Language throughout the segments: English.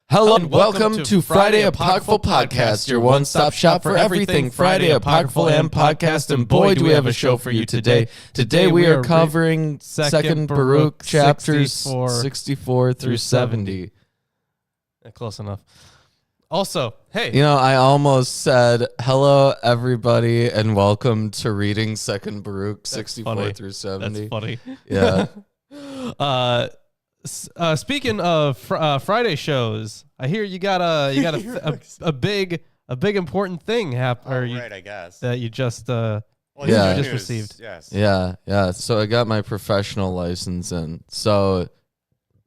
Hello and welcome to Friday Apocryphal Podcast, your one-stop shop for everything Friday Apocryphal and podcast. And boy, do we have a show for you today. Today we are covering Second Baruch chapters 64 through 70. Close enough. Also, hey. You know, I almost said, hello, everybody, and welcome to reading Second Baruch 64 through 70. That's funny. Yeah. Speaking of Friday shows, I hear you got a big important thing happen. Right, I guess that you just received. Yes. Yeah. So I got my professional license in, so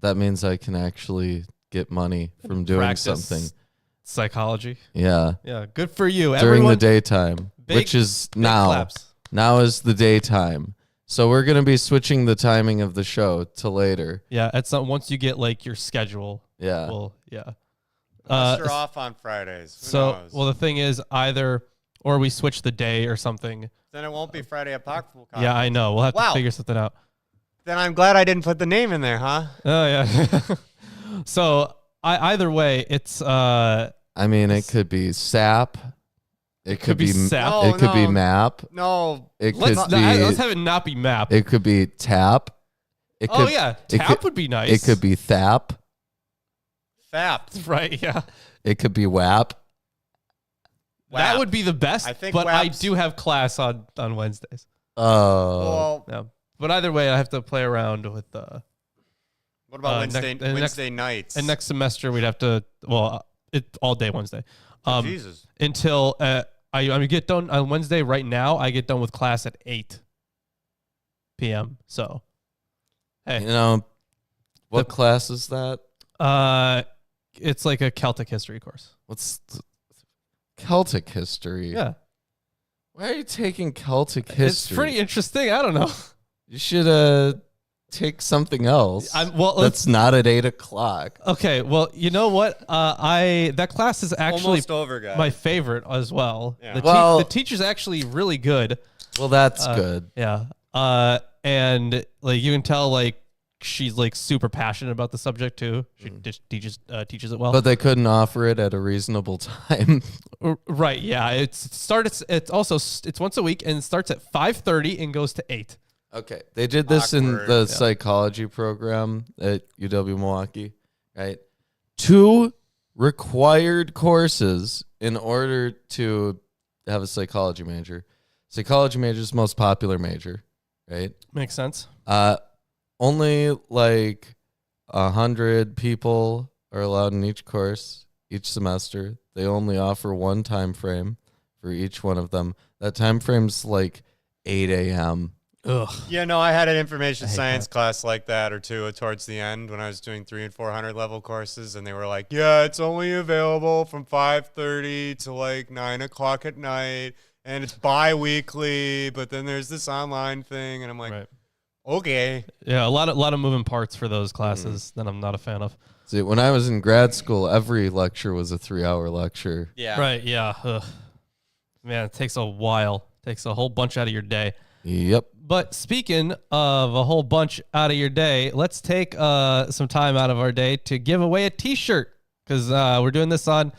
that means I can actually get money from doing Practice something. Psychology. Yeah. Good for you. During Everyone, the daytime, which is now. Claps. Now is the daytime. So we're going to be switching the timing of the show to later. Yeah, once you get like your schedule. Yeah. Well, yeah. Unless you're off on Fridays. Who knows? Well, the thing is, or we switch the day or something. Then it won't be Friday Apocryphal. Yeah, I know. We'll have to figure something out. Then I'm glad I didn't put the name in there, huh? Oh yeah. So either way, it's. I mean, it could be SAP. It could be SAP. It could be MAP. No. Let's have it not be MAP. It could be TAP. TAP would be nice. It could be THAP. FAP. Right, yeah. It could be WAP. That would be the best, but I do have class on Wednesdays. Oh. Yeah. But either way, I have to play around with what about Wednesday nights? And next semester, we'd have to, all day Wednesday. Jesus. Until I get done on Wednesday. Right now, I get done with class at 8 p.m. So, hey, you know, what class is that? It's like a Celtic history course. What's Celtic history? Yeah. Why are you taking Celtic history? It's pretty interesting. I don't know. You should take something else. That's not at 8 o'clock. Okay, well, you know what? That class is actually almost over, guys. My favorite as well. Yeah. The teacher's actually really good. Well, that's good. Yeah. And like you can tell, like she's like super passionate about the subject too. She just teaches it well. But they couldn't offer it at a reasonable time. Right? Yeah. It's once a week and it starts at 5:30 and goes to 8. Okay, they did this in the psychology program at UW Milwaukee, right? 2 required courses in order to have a psychology major. Psychology major is the most popular major, right? Makes sense. Only like 100 people are allowed in each course each semester. They only offer one time frame for each one of them. That time frame's like 8 a.m. Ugh. Yeah, no, I had an information science class like that or two towards the end when I was doing 300 and 400 level courses, and they were like, yeah, it's only available from 5:30 to like 9 o'clock at night, and it's bi-weekly, but then there's this online thing, and I'm like, okay. Yeah, a lot of moving parts for those classes that I'm not a fan of. See, when I was in grad school, every lecture was a 3-hour lecture. Yeah. Right, yeah. Ugh. Man, it takes a while. It takes a whole bunch out of your day. Yep. But speaking of a whole bunch out of your day, let's take some time out of our day to give away a T-shirt because we're doing this for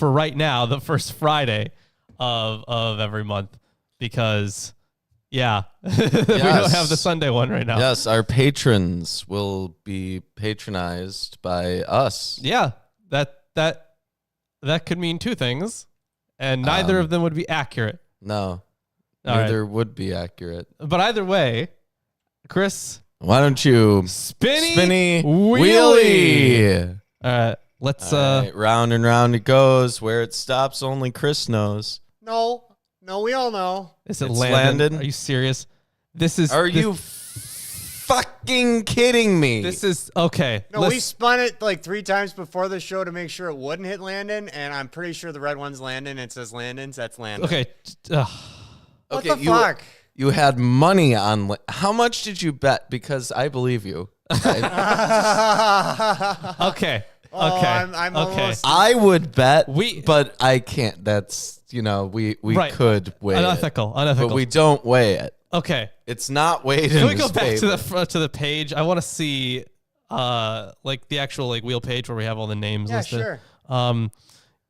right now, the first Friday of every month because, yeah, we don't have the Sunday one right now. Yes, our patrons will be patronized by us. Yeah, that could mean 2 things, and neither of them would be accurate. No. All Neither would be accurate. But either way, Chris, why don't you spinny wheelie? All right, let's round and round it goes. Where it stops, only Chris knows. No, we all know. Is it It's Landon? Landon? Are you serious? Are you fucking kidding me? This is okay. No, we spun it like 3 times before the show to make sure it wouldn't hit Landon, and I'm pretty sure the red one's Landon. It says Landon's. That's Landon. Okay. What the fuck? You had money on. How much did you bet? Because I believe you. Okay. I'm okay. almost. I would bet, but I can't. That's we Right. could weigh Unethical. it, but we don't weigh it. Okay. It's not weighed in Can we go his back favor. to the page? I want to see like the actual like wheel page where we have all the names listed. Sure.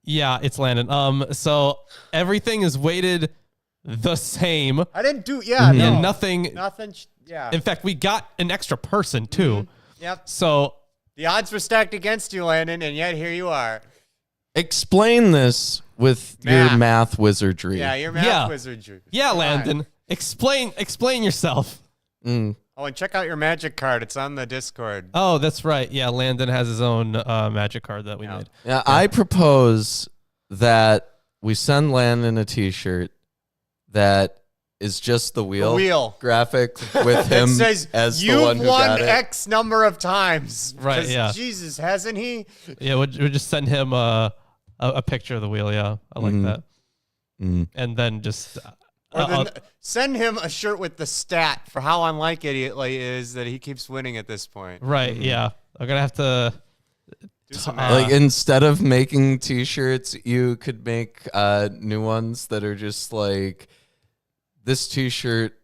Yeah, it's Landon. So everything is weighted the same. I didn't do. And No. nothing. Yeah. In fact, we got an extra person too. Yep. So The odds were stacked against you, Landon, and yet here you are. Explain this with your math wizardry. Yeah, your math wizardry. yeah, Landon, explain yourself. Oh, and check out your magic card. It's on the Discord. Oh, that's right. Yeah, Landon has his own magic card that we made. Yeah, I propose that we send Landon a T-shirt that is just the wheel graphic with him says, as the one who got it. X number of times. Right, yeah. Jesus, hasn't he? Yeah, we'll just send him a picture of the wheel. Yeah, I like that. And then just send him a shirt with the stat for how unlike it is that he keeps winning at this point. Right, yeah. I'm going to have to... like instead of making T-shirts, you could make new ones that are just like, this T-shirt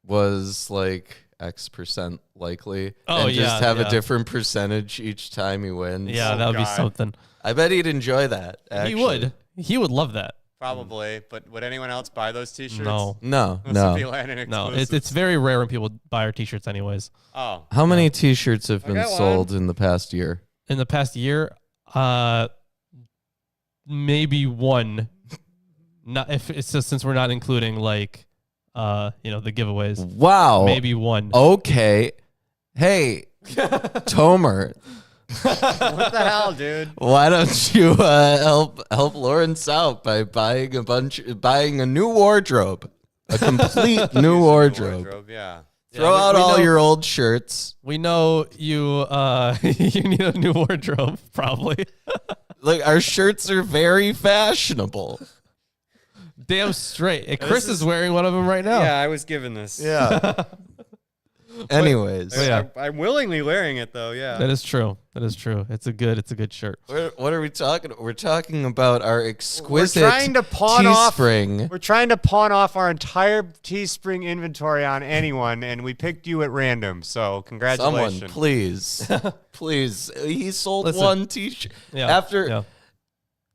was like X% likely. Oh, and just yeah, have yeah. a different percentage each time he wins. Yeah, that would be something. I bet he'd enjoy that, actually. He would love that. Probably, but would anyone else buy those T-shirts? No. This would be Landon exclusives. It's very rare when people buy our T-shirts anyways. Oh. How many T-shirts have been sold in the past year? In the past year, maybe one. Not if it's just since we're not including like the giveaways. Wow. Maybe one. Okay. Hey, Tomer. What the hell, dude? Why don't you help Lawrence out by buying a new wardrobe, a complete new wardrobe. Yeah. Throw out all your old shirts. We know you you need a new wardrobe, probably. Like, our shirts are very fashionable. Damn straight. Chris is wearing one of them right now. Yeah, I was given this. Yeah. Anyways, I'm willingly wearing it though. Yeah, that is true. It's a good shirt. What are we talking? We're talking about our exquisite We're trying to pawn off our entire Teespring inventory on anyone, and we picked you at random. So congratulations. Someone, please, please. He sold one T-shirt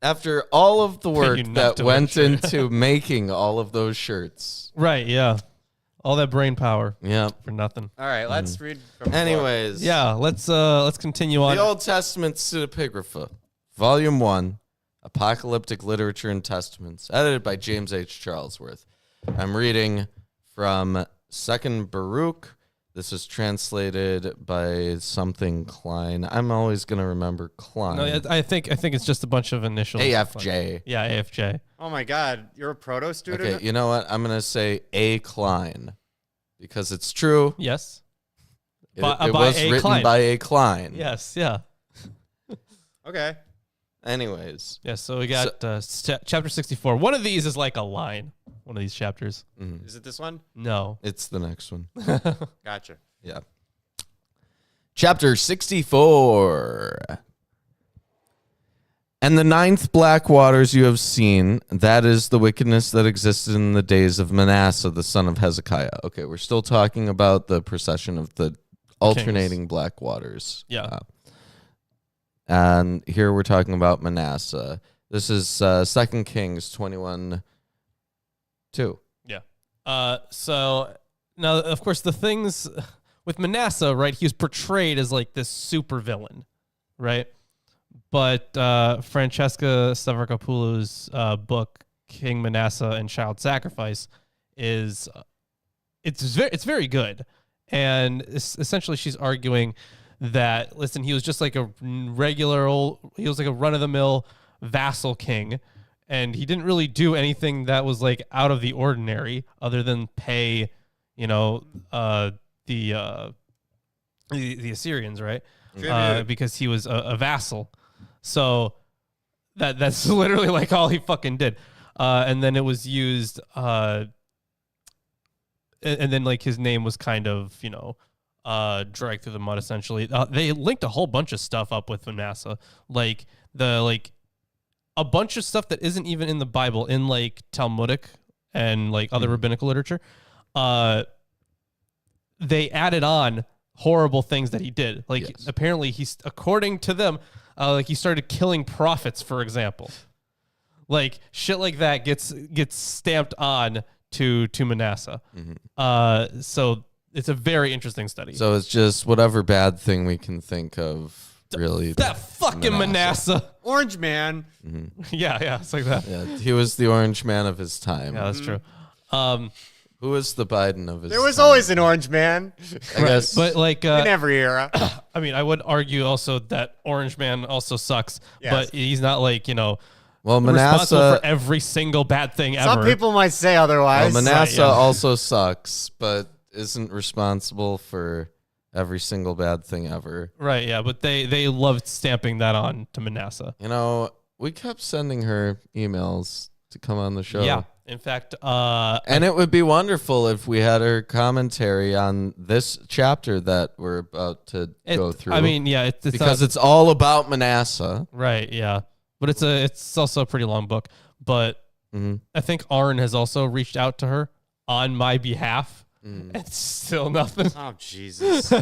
after all of the work that went into making all of those shirts. Right. Yeah. All that brain power. Yeah. For nothing. All right, let's read from Anyways. Yeah, let's continue on. The Old Testament Pseudepigrapha, Volume 1, Apocalyptic Literature and Testaments, edited by James H. Charlesworth. I'm reading from 2nd Baruch. This is translated by something Klein. I'm always going to remember Klein. No, I think it's just a bunch of initials. AFJ. Yeah, AFJ. Oh my God, you're a proto student? Okay, you know what? I'm going to say A. Klein because it's true. Yes. It was written by A. Klein. Yes, yeah. Okay. Anyways. Yeah, so we got chapter 64. One of these is like a line. One of these chapters. Is it this one? No. It's the next one. Gotcha. Yeah. Chapter 64. And the 9th black waters you have seen, that is the wickedness that existed in the days of Manasseh, the son of Hezekiah. Okay, we're still talking about the procession of the alternating Kings. Black waters. Yeah. And here we're talking about Manasseh. This is 2 Kings 21:2. Yeah. So now, of course, the things with Manasseh, right? He was portrayed as like this super villain, right? But Francesca Stavrakopoulos' book, King Manasseh and Child Sacrifice, it's very good. And essentially she's arguing that, listen, he was just like a he was like a run-of-the-mill vassal king, and he didn't really do anything that was like out of the ordinary other than pay, the Assyrians, right? Because he was a vassal. So that's literally like all he fucking did. And then it was used, and then like his name was kind of, dragged through the mud essentially. They linked a whole bunch of stuff up with Manasseh, like a bunch of stuff that isn't even in the Bible, in like Talmudic and like other rabbinical literature. They added on horrible things that he did. Like apparently according to them, like he started killing prophets, for example. Like shit like that gets stamped on to Manasseh. Mm-hmm. So it's a very interesting study. So it's just whatever bad thing we can think of. Really, that fucking Manasseh. Orange man. Mm-hmm. Yeah, it's like that. Yeah, he was the orange man of his time. Yeah, that's true. Who was the Biden of his There was time? always an orange man. I guess. But like in every era. I mean, I would argue also that orange man also sucks, yes. but he's not like, well, responsible Manasseh for every single bad thing ever. Some people might say otherwise. Well, Manasseh also sucks, but isn't responsible for every single bad thing ever. Right, yeah, but they loved stamping that on to Manasseh. We kept sending her emails to come on the show. Yeah, in fact. And it would be wonderful if we had her commentary on this chapter that we're about to go through. I mean, yeah. It's because it's all about Manasseh. Right, yeah. But it's also a pretty long book. But I think Aaron has also reached out to her on my behalf. It's still nothing. Oh, Jesus.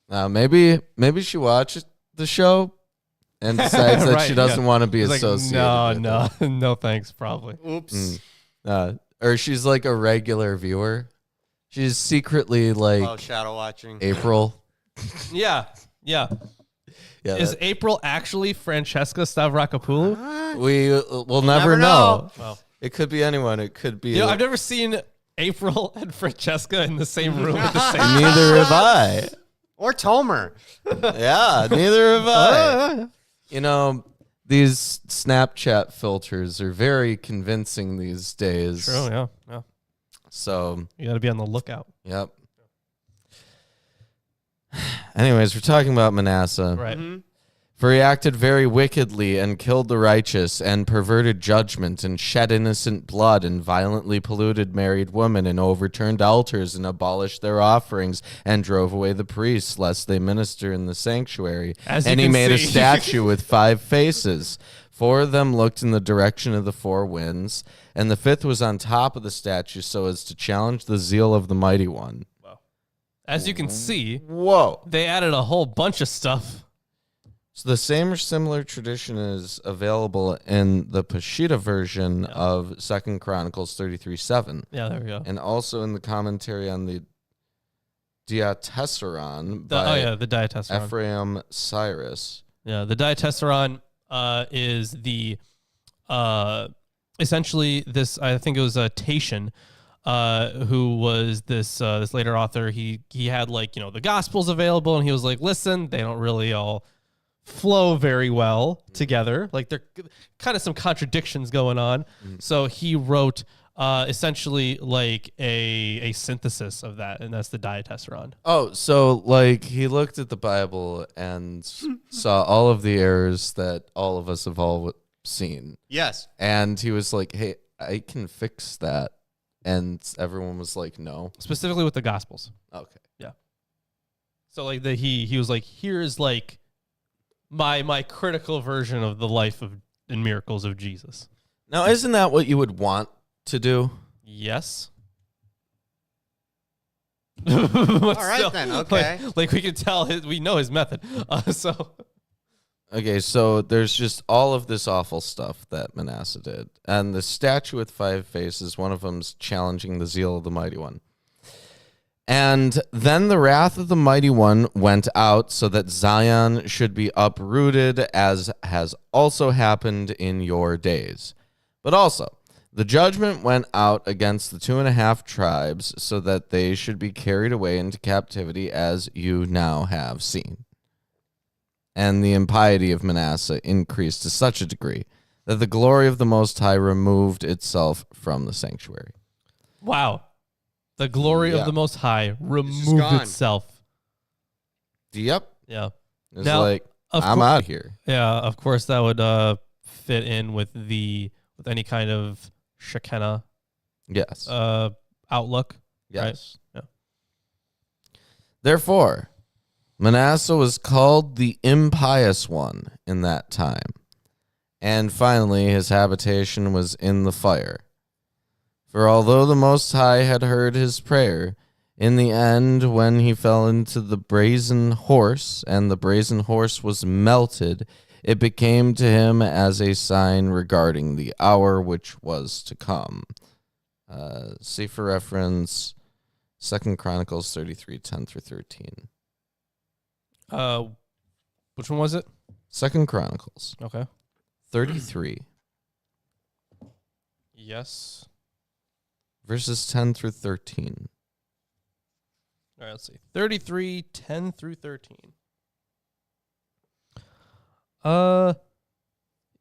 Maybe she watched the show and decides that she doesn't want to be associated with it. No, thanks, probably. Oops. Or she's like a regular viewer. She's secretly like shadow watching. April. Yeah. Is April actually Francesca Stavrakopoulou? We'll never know. Well, it could be anyone. It could be. I've never seen April and Francesca in the same room at the same time. Neither have I. Or Tomer. Yeah, neither have I. These Snapchat filters are very convincing these days. True, yeah. So you got to be on the lookout. Yep. Anyways, we're talking about Manasseh. Right. Mm-hmm. For he acted very wickedly and killed the righteous and perverted judgment and shed innocent blood and violently polluted married women and overturned altars and abolished their offerings and drove away the priests lest they minister in the sanctuary. And he made a statue with 5 faces. 4 of them looked in the direction of the 4 winds, and the 5th was on top of the statue so as to challenge the zeal of the Mighty One. Wow. As you can see, they added a whole bunch of stuff. So the same or similar tradition is available in the Peshitta version of 2 Chronicles 33:7. Yeah, there we go. And also in the commentary on the Diatessaron the Diatessaron. Ephraim Cyrus. Yeah, the Diatessaron is the essentially this. I think it was Tatian, who was this later author. He had the Gospels available, and he was like, listen, they don't really all flow very well together. Like there kind of some contradictions going on. So he wrote essentially like a synthesis of that, and that's the Diatessaron. Oh, so he looked at the Bible and saw all of the errors that all of us have all seen. Yes. And he was like, hey, I can fix that. And everyone was like, no. Specifically with the Gospels. Okay. Yeah. So he was like, here's my critical version of the life and miracles of Jesus. Now, isn't that what you would want to do? Yes. All right, then. Okay. Like we can tell we know his method. Okay, so there's just all of this awful stuff that Manasseh did. And the statue with 5 faces, one of them's challenging the zeal of the Mighty One. And then the wrath of the Mighty One went out so that Zion should be uprooted, as has also happened in your days. But also, the judgment went out against the 2.5 tribes so that they should be carried away into captivity, as you now have seen. And the impiety of Manasseh increased to such a degree that the glory of the Most High removed itself from the sanctuary. Wow. The glory of the Most High removed itself. Yep. Yeah. It's I'm out of here. Yeah, of course that would fit in with any kind of Shekinah outlook. Yes. Right? Yeah. Therefore, Manasseh was called the impious one in that time. And finally, his habitation was in the fire. For although the Most High had heard his prayer, In the end, when he fell into the brazen horse, and the brazen horse was melted, it became to him as a sign regarding the hour which was to come. See for reference 2 Chronicles 33, 10 through 13. Which one was it? 2 Chronicles Okay. 33, Yes. verses 10 through 13. All right, let's see. 33, 10 through 13.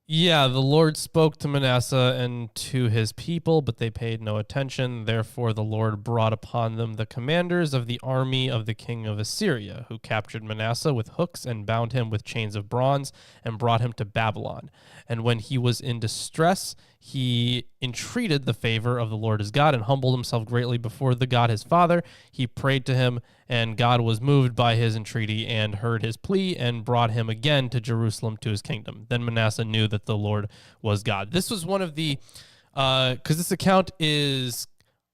Yeah, the Lord spoke to Manasseh and to his people, but they paid no attention. Therefore, the Lord brought upon them the commanders of the army of the king of Assyria, who captured Manasseh with hooks and bound him with chains of bronze and brought him to Babylon. And when he was in distress, he entreated the favor of the Lord his God and humbled himself greatly before the God his father. He prayed to him, and God was moved by his entreaty and heard his plea and brought him again to Jerusalem to his kingdom. Then Manasseh knew that the Lord was God. This was one of the, because this account is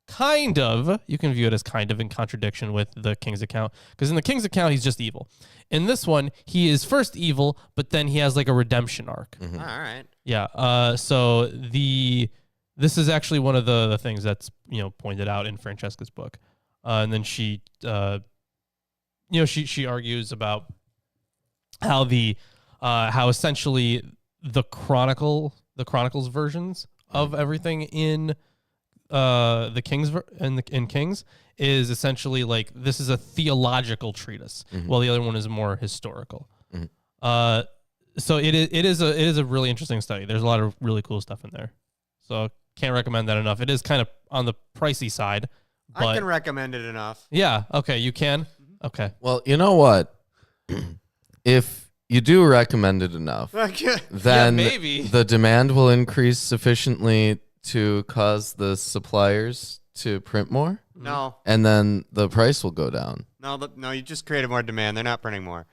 kind of, you can view it as kind of in contradiction with the king's account, because in the king's account, he's just evil. In this one, he is first evil, but then he has like a redemption arc. All right. Yeah. So this is actually one of the things that's pointed out in Francesca's book, and then she she argues about how how essentially the Chronicles versions of everything in the Kings in Kings is essentially like this is a theological treatise, while the other one is more historical. So it is a really interesting study. There's a lot of really cool stuff in there. So can't recommend that enough. It is kind of on the pricey side. But I can recommend it enough. Yeah. Okay. You can. Okay. Well, you know what? If you do recommend it enough, then maybe the demand will increase sufficiently to cause the suppliers to print more. No. And then the price will go down. No, you just created more demand. They're not printing more.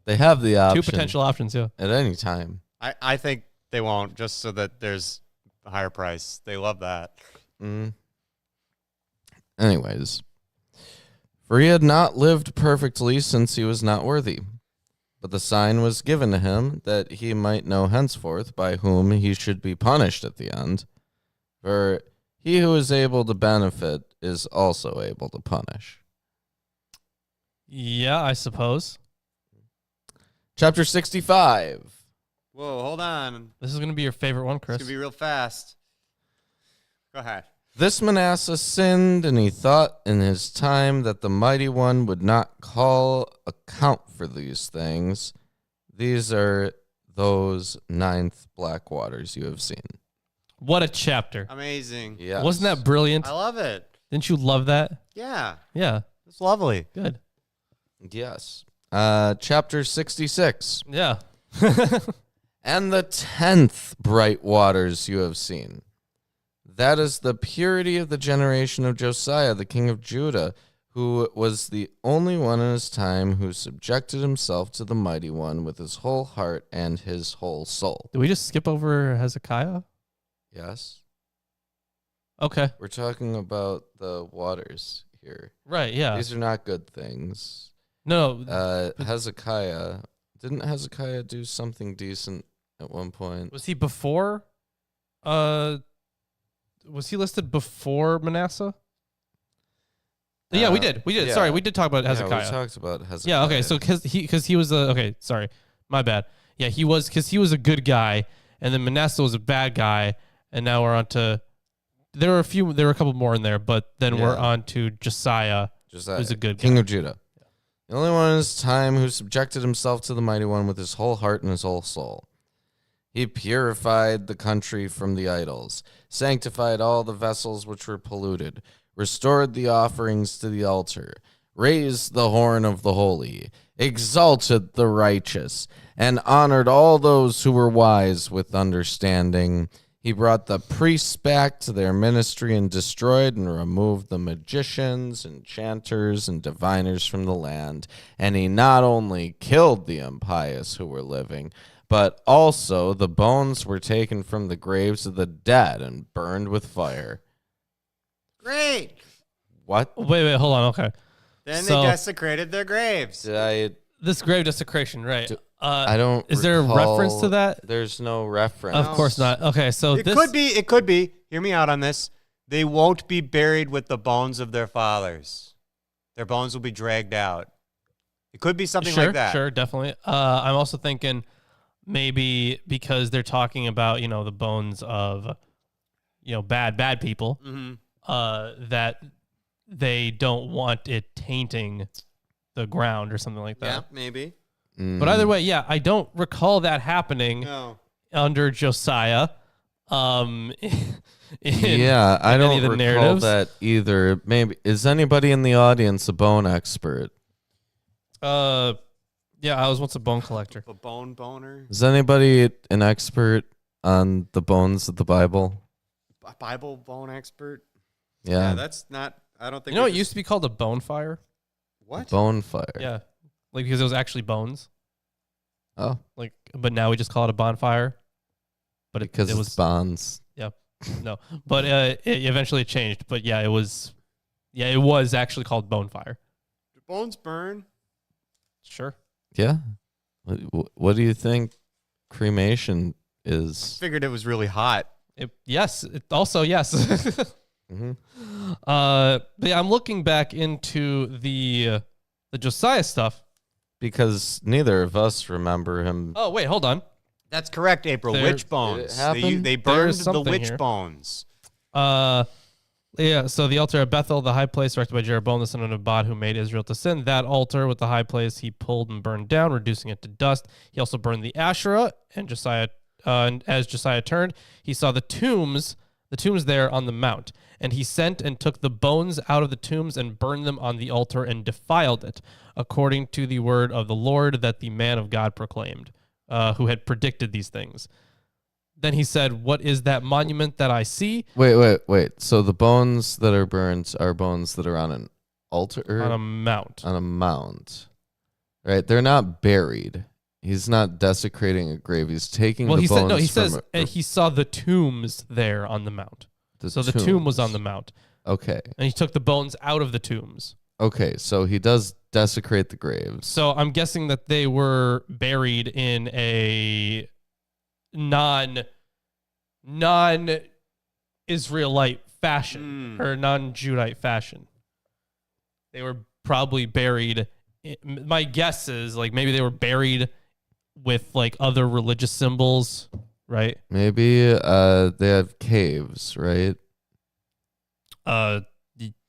They have the option. Two potential options, yeah. At any time. I think they won't, just so that there's a higher price. They love that. Anyways. For he had not lived perfectly since he was not worthy. But the sign was given to him that he might know henceforth by whom he should be punished at the end. For he who is able to benefit is also able to punish. Yeah, I suppose. Chapter 65. Whoa, hold on. This is going to be your favorite one, Chris. It's going to be real fast. Go ahead. This Manasseh sinned, and he thought in his time that the Mighty One would not call account for these things. These are those 9th black waters you have seen. What a chapter. Amazing. Yes. Wasn't that brilliant? I love it. Didn't you love that? Yeah. Yeah. It's lovely. Good. Yes. Chapter 66. Yeah. And the 10th bright waters you have seen. That is the purity of the generation of Josiah, the king of Judah, who was the only one in his time who subjected himself to the Mighty One with his whole heart and his whole soul. Did we just skip over Hezekiah? Yes. Okay. We're talking about the waters here. Right, yeah. These are not good things. No. Hezekiah. Didn't Hezekiah do something decent at one point? Was he before? Was he listed before Manasseh? Yeah, we did. Yeah. Sorry, we did talk about Hezekiah. Yeah, we talked about Hezekiah. Yeah, okay. So because he was okay, sorry. My bad. Yeah, he was because he was a good guy, and then Manasseh was a bad guy, and now we're on to there were a couple more in there, but then we're on to Josiah, who's a good king guy. of Judah. The only one in his time who subjected himself to the Mighty One with his whole heart and his whole soul. He purified the country from the idols, sanctified all the vessels which were polluted, restored the offerings to the altar, raised the horn of the holy, exalted the righteous, and honored all those who were wise with understanding. He brought the priests back to their ministry and destroyed and removed the magicians, enchanters, and diviners from the land. And he not only killed the impious who were living, but also the bones were taken from the graves of the dead and burned with fire. Great. What? Wait, hold on. Okay. Then So- they desecrated their graves. This grave desecration, right? I don't. Is there a reference to that? There's no reference. Of course not. Okay, so It could be. It could be. Hear me out on this. They won't be buried with the bones of their fathers. Their bones will be dragged out. It could be something like that. Sure, definitely. I'm also thinking maybe because they're talking about, the bones of, bad people, that they don't want it tainting the ground or something like that. Yeah, maybe. But either way, yeah, I don't recall that happening under Josiah. I don't recall that either. Maybe is anybody in the audience a bone expert? Yeah, I was once a bone collector. A bone boner. Is anybody an expert on the bones of the Bible? A Bible bone expert? Yeah, that's not. I don't think. You know, it used to be called a bone fire. What? Bone fire. Yeah, like because it was actually bones. Oh, But now we just call it a bonfire. But because it was bonds. Yeah, no, but it eventually changed. But yeah, it was actually called bonfire. Do bones burn? Sure. Yeah. What do you think cremation is? Figured it was really hot. Yes. Mm-hmm. But yeah, I'm looking back into the Josiah stuff Because neither of us remember him. Oh, wait, hold on. That's correct, April. Witch bones. They burned the witch bones. Yeah, so the altar at Bethel, the high place erected by Jeroboam the son of Nebat, who made Israel to sin, that altar with the high place he pulled and burned down, reducing it to dust. He also burned the Asherah, and as Josiah turned, he saw the tombs there on the mount. And he sent and took the bones out of the tombs and burned them on the altar and defiled it, according to the word of the Lord that the man of God proclaimed, who had predicted these things. Then he said, "What is that monument that I see?" Wait. So the bones that are burned are bones that are on an altar? On a mount. On a mount. Right? They're not buried. He's not desecrating a grave. He's taking the bones he says he saw the tombs there on the mount. The tomb was on the mount. Okay. And he took the bones out of the tombs. Okay, so he does desecrate the graves. So I'm guessing that they were buried in a non-Israelite fashion or non-Judite fashion. They were probably buried. My guess is maybe they were buried with other religious symbols, right? Maybe they have caves, right?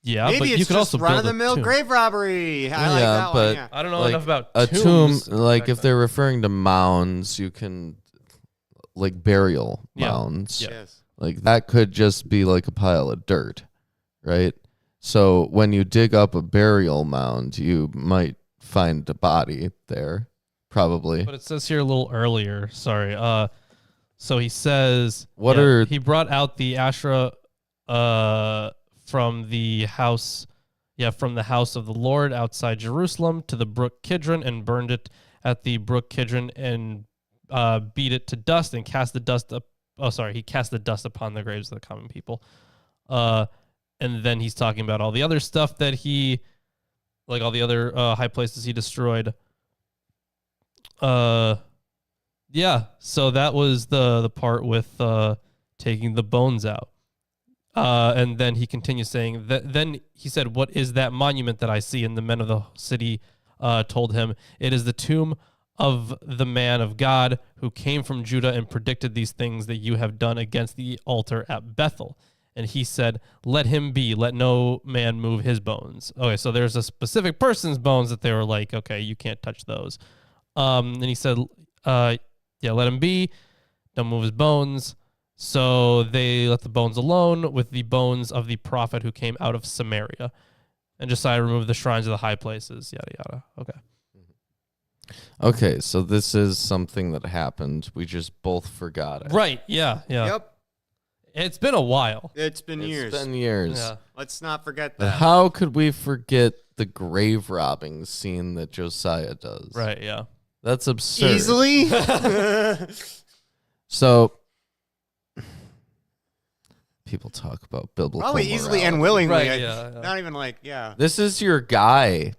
Yeah, maybe but it's you could just also run of the mill grave robbery. I like that one. Yeah. I don't know enough about a tombs. tomb. If they're referring to mounds, you can burial mounds. Yeah. Yes. That could just be a pile of dirt, right? So when you dig up a burial mound, you might find a body there, probably. But it says here a little earlier. Sorry. So he says, he brought out the Asherah from the house of the Lord outside Jerusalem to the brook Kidron and burned it at the brook Kidron and beat it to dust and cast the dust up. Oh, sorry. He cast the dust upon the graves of the common people. And then he's talking about all the other stuff that all the other high places he destroyed. Yeah. So that was the part with taking the bones out. And then he continues saying that. Then he said, "What is that monument that I see?" And the men of the city told him, "It is the tomb of the man of God who came from Judah and predicted these things that you have done against the altar at Bethel." And he said, "Let him be. Let no man move his bones." Okay, so there's a specific person's bones that they were like, "Okay, you can't touch those." And he said, "Let him be. Don't move his bones." So they let the bones alone with the bones of the prophet who came out of Samaria. And Josiah removed the shrines of the high places, yada, yada. Okay. Okay, so this is something that happened. We just both forgot it. Right, yeah. Yep. It's been a while. It's been years. Yeah. Let's not forget But that. how could we forget the grave robbing scene that Josiah does? Right, yeah. That's absurd. Easily? So people talk about biblical Probably easily morality. and willingly. Right, yeah. Not even like, yeah. This is your guy.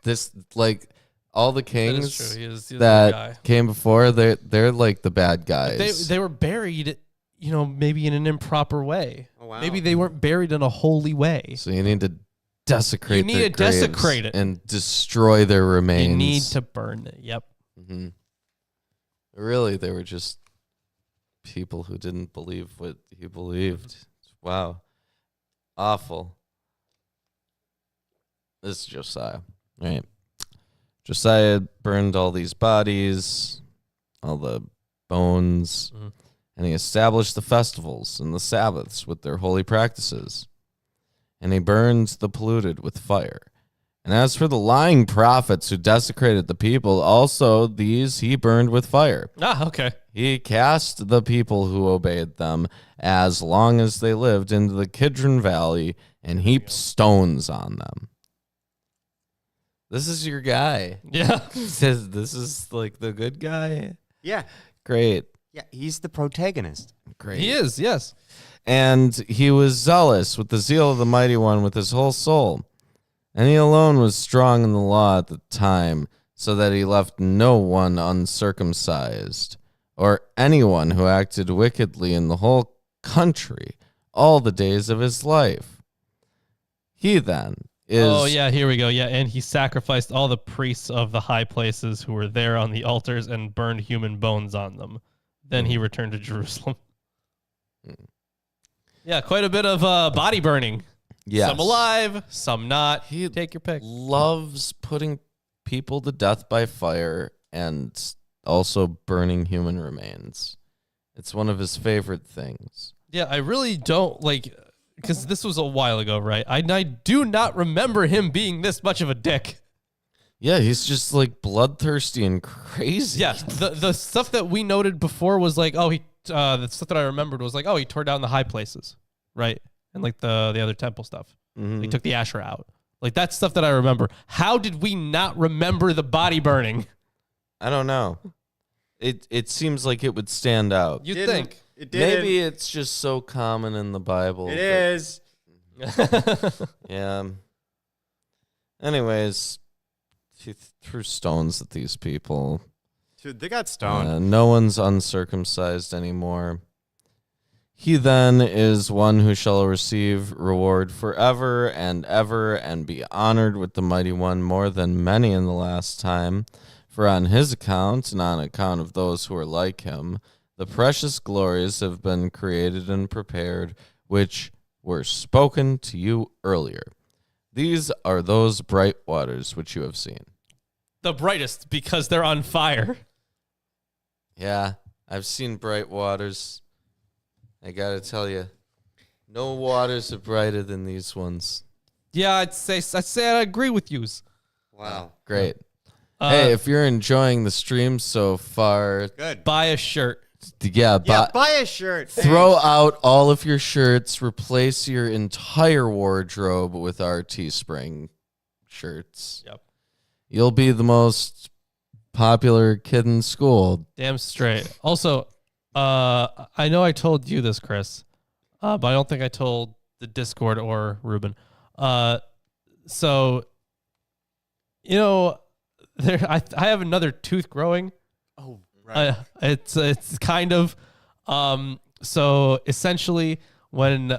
This, like, all the That kings is true. He is the that guy. came before, they're like the bad guys. They were buried, maybe in an improper way. Oh, wow. Maybe they weren't buried in a holy way. So you need to desecrate You need their to graves desecrate it. and destroy their remains. You need to burn it. Yep. Mm-hmm. Really, they were just people who didn't believe what he believed. Wow. Awful. This is Josiah. Right. Josiah burned all these bodies, all the bones, and he established the festivals and the Sabbaths with their holy practices. And he burned the polluted with fire. And as for the lying prophets who desecrated the people, also these he burned with fire. Ah, okay. He cast the people who obeyed them as long as they lived into the Kidron Valley and heaped stones on them. This is your guy. Yeah. Says this is like the good guy. Yeah. Great. Yeah, he's the protagonist. Great. He is, yes. And he was zealous with the zeal of the Mighty One with his whole soul. And he alone was strong in the law at the time, so that he left no one uncircumcised, or anyone who acted wickedly in the whole country all the days of his life. He then is... Oh, yeah, here we go. Yeah, and he sacrificed all the priests of the high places who were there on the altars and burned human bones on them. Then he returned to Jerusalem. Yeah, quite a bit of body burning. Yes. Some alive, some not. He Take your pick. loves putting people to death by fire and also burning human remains. It's one of his favorite things. Yeah, I really don't because this was a while ago, right? I do not remember him being this much of a dick. Yeah, he's just like bloodthirsty and crazy. Yeah, the stuff that we noted before was like, the stuff that I remembered was like, he tore down the high places, right? And like the other temple stuff. Mm-hmm. He took the Asherah out. Like that's stuff that I remember. How did we not remember the body burning? I don't know. It seems like it would stand out. You'd think. It did. Maybe it's just so common in the Bible. It is. Yeah. Anyways, he threw stones at these people. Dude, they got stoned. No one's uncircumcised anymore. He then is one who shall receive reward forever and ever and be honored with the Mighty One more than many in the last time. For on his account and on account of those who are like him, the precious glories have been created and prepared, which were spoken to you earlier. These are those bright waters which you have seen. The brightest because they're on fire. Yeah, I've seen bright waters. I gotta tell you, no waters are brighter than these ones. Yeah, I'd say I agree with you. Wow. Great. Hey, if you're enjoying the stream so far, Good. Buy a shirt. yeah, Buy a shirt. throw out all of your shirts, replace your entire wardrobe with our Teespring shirts. Yep. You'll be the most popular kid in school. Damn straight. Also, I know I told you this, Chris, but I don't think I told the Discord or Ruben. So, I have another tooth growing. Oh, right. It's kind of, so essentially when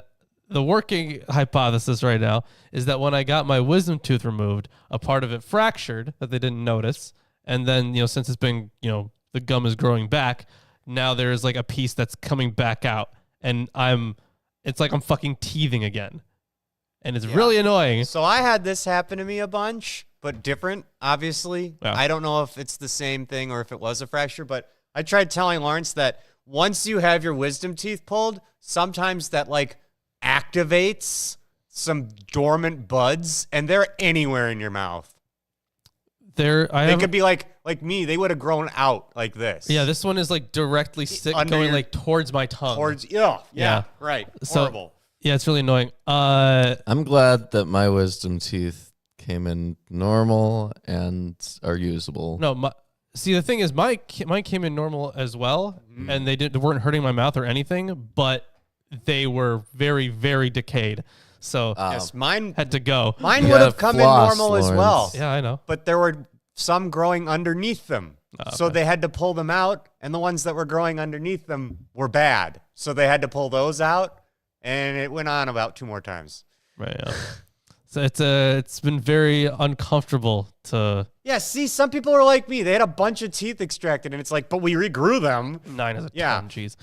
the working hypothesis right now is that when I got my wisdom tooth removed, a part of it fractured that they didn't notice. And then, since it's been, the gum is growing back, now there's like a piece that's coming back out and it's like I'm fucking teething again. And it's really annoying. So I had this happen to me a bunch, but different, obviously. Yeah. I don't know if it's the same thing or if it was a fracture, but I tried telling Lawrence that once you have your wisdom teeth pulled, sometimes that like activates some dormant buds and they're anywhere in your mouth. They could be like me. They would have grown out like this. Yeah, this one is like directly going like towards my tongue. Yeah, right. So, horrible. Yeah, it's really annoying. I'm glad that my wisdom teeth came in normal and are usable. No, see the thing is, mine came in normal as well, and they weren't hurting my mouth or anything. But they were very, very decayed. So yes, mine had to go. Mine would have come in normal as well. Yeah, I know. But there were some growing underneath them. So they had to pull them out, and the ones that were growing underneath them were bad. So they had to pull those out, and it went on about 2 more times. Right. Yeah. So it's been very uncomfortable to. Yeah. See, some people are like me. They had a bunch of teeth extracted, and it's like, but we regrew them. 9 is a ton. Jeez.